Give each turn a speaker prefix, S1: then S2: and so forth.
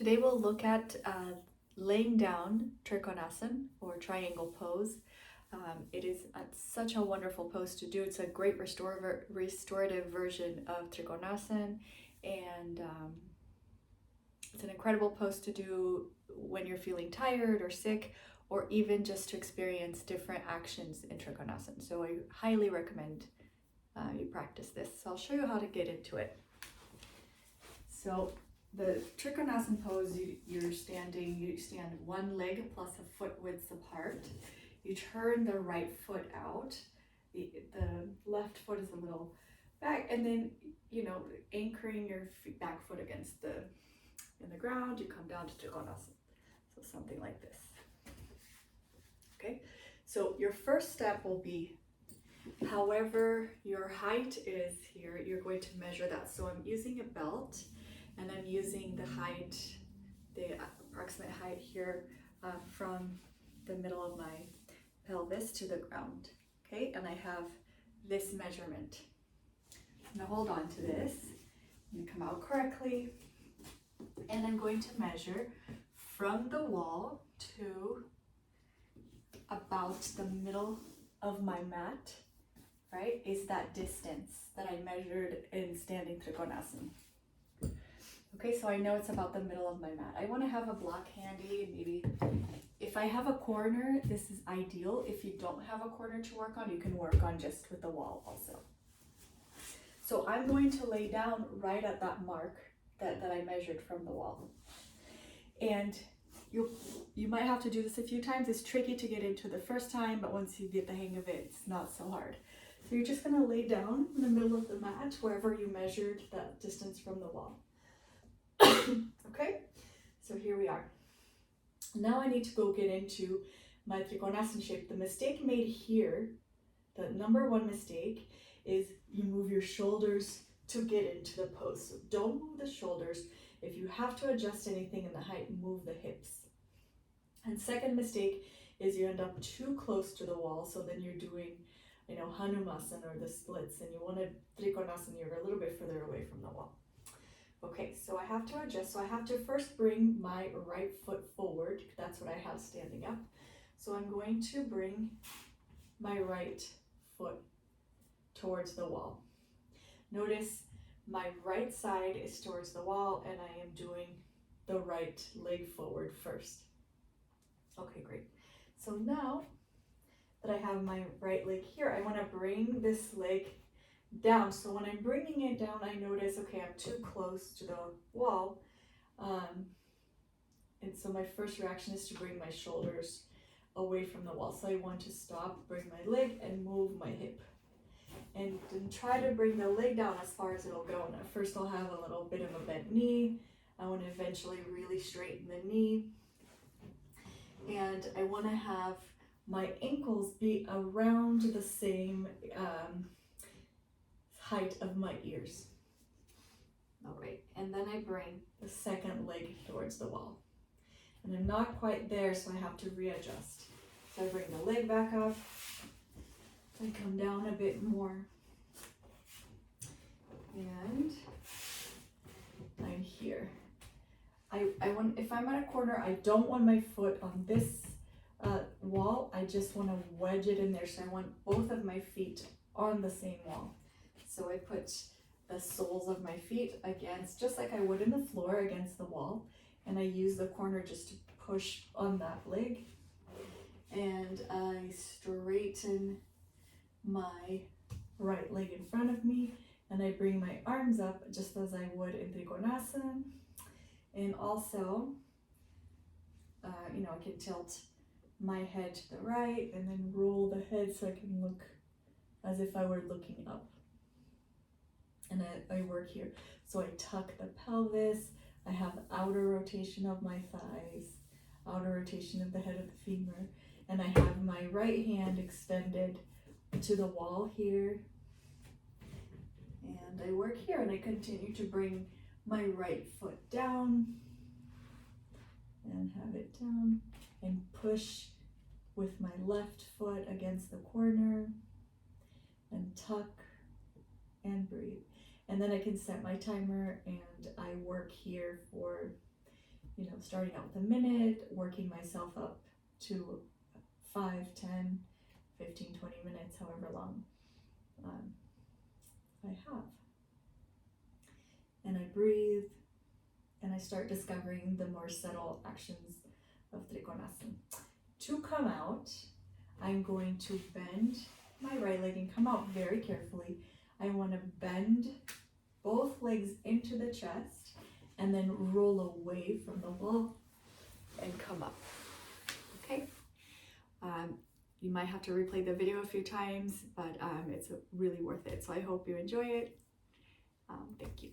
S1: Today we'll look at laying down Trikonasana or triangle pose. It is such a wonderful pose to do. It's a great restorative version of Trikonasana, and it's an incredible pose to do when you're feeling tired or sick, or even just to experience different actions in Trikonasana. So I highly recommend you practice this. So I'll show you how to get into it. So the Trikonasana pose, you stand one leg plus a foot width apart. You turn the right foot out. The left foot is a little back, and then, anchoring your back foot against in the ground, you come down to Trikonasana. So something like this. Okay, so your first step will be, however your height is here, you're going to measure that. So I'm using a belt, and I'm using the approximate height here from the middle of my pelvis to the ground. Okay, and I have this measurement. Now hold on to this. I'm going to come out correctly, and I'm going to measure from the wall to about the middle of my mat, right? Is that distance that I measured in standing Trikonasana. Okay, so I know it's about the middle of my mat. I want to have a block handy. Maybe if I have a corner, this is ideal. If you don't have a corner to work on, you can work on just with the wall also. So I'm going to lay down right at that mark that I measured from the wall. And you might have to do this a few times. It's tricky to get into the first time, but once you get the hang of it, it's not so hard. So you're just going to lay down in the middle of the mat, wherever you measured that distance from the wall. Okay, so here we are. Now I need to go get into my Trikonasana shape. The mistake made here, the number one mistake, is you move your shoulders to get into the pose. So don't move the shoulders. If you have to adjust anything in the height, move the hips. And second mistake is you end up too close to the wall, so then you're doing, Hanumasana or the splits, and you want to Trikonasana, you're a little bit further away from the wall. Okay, so I have to adjust. So I have to first bring my right foot forward. That's what I have standing up. So I'm going to bring my right foot towards the wall. Notice my right side is towards the wall, and I am doing the right leg forward first. Okay, great. So now that I have my right leg here, I want to bring this leg down. So when I'm bringing it down, I notice, okay, I'm too close to the wall. And so my first reaction is to bring my shoulders away from the wall. So I want to stop, bring my leg, and move my hip. And then try to bring the leg down as far as it'll go. And at first I'll have a little bit of a bent knee. I want to eventually really straighten the knee. And I want to have my ankles be around the same height of my ears. All right, and then I bring the second leg towards the wall. And I'm not quite there, so I have to readjust. So I bring the leg back up. I come down a bit more. And I'm here. If I'm at a corner, I don't want my foot on this wall. I just want to wedge it in there. So I want both of my feet on the same wall. So I put the soles of my feet against, just like I would in the floor, against the wall. And I use the corner just to push on that leg. And I straighten my right leg in front of me. And I bring my arms up just as I would in Trikonasana. And also, I can tilt my head to the right and then roll the head so I can look as if I were looking up. And I work here. So I tuck the pelvis. I have outer rotation of my thighs, outer rotation of the head of the femur. And I have my right hand extended to the wall here. And I work here, and I continue to bring my right foot down and have it down, and push with my left foot against the corner and tuck and breathe. And then I can set my timer, and I work here for you know, starting out with a minute, working myself up to 5, 10, 15, 20 minutes, however long I have. And I breathe, and I start discovering the more subtle actions of Trikonasana. To come out, I'm going to bend my right leg and come out very carefully. I want to bend both legs into the chest and then roll away from the wall and come up. Okay? You might have to replay the video a few times, but it's really worth it. So I hope you enjoy it. Thank you.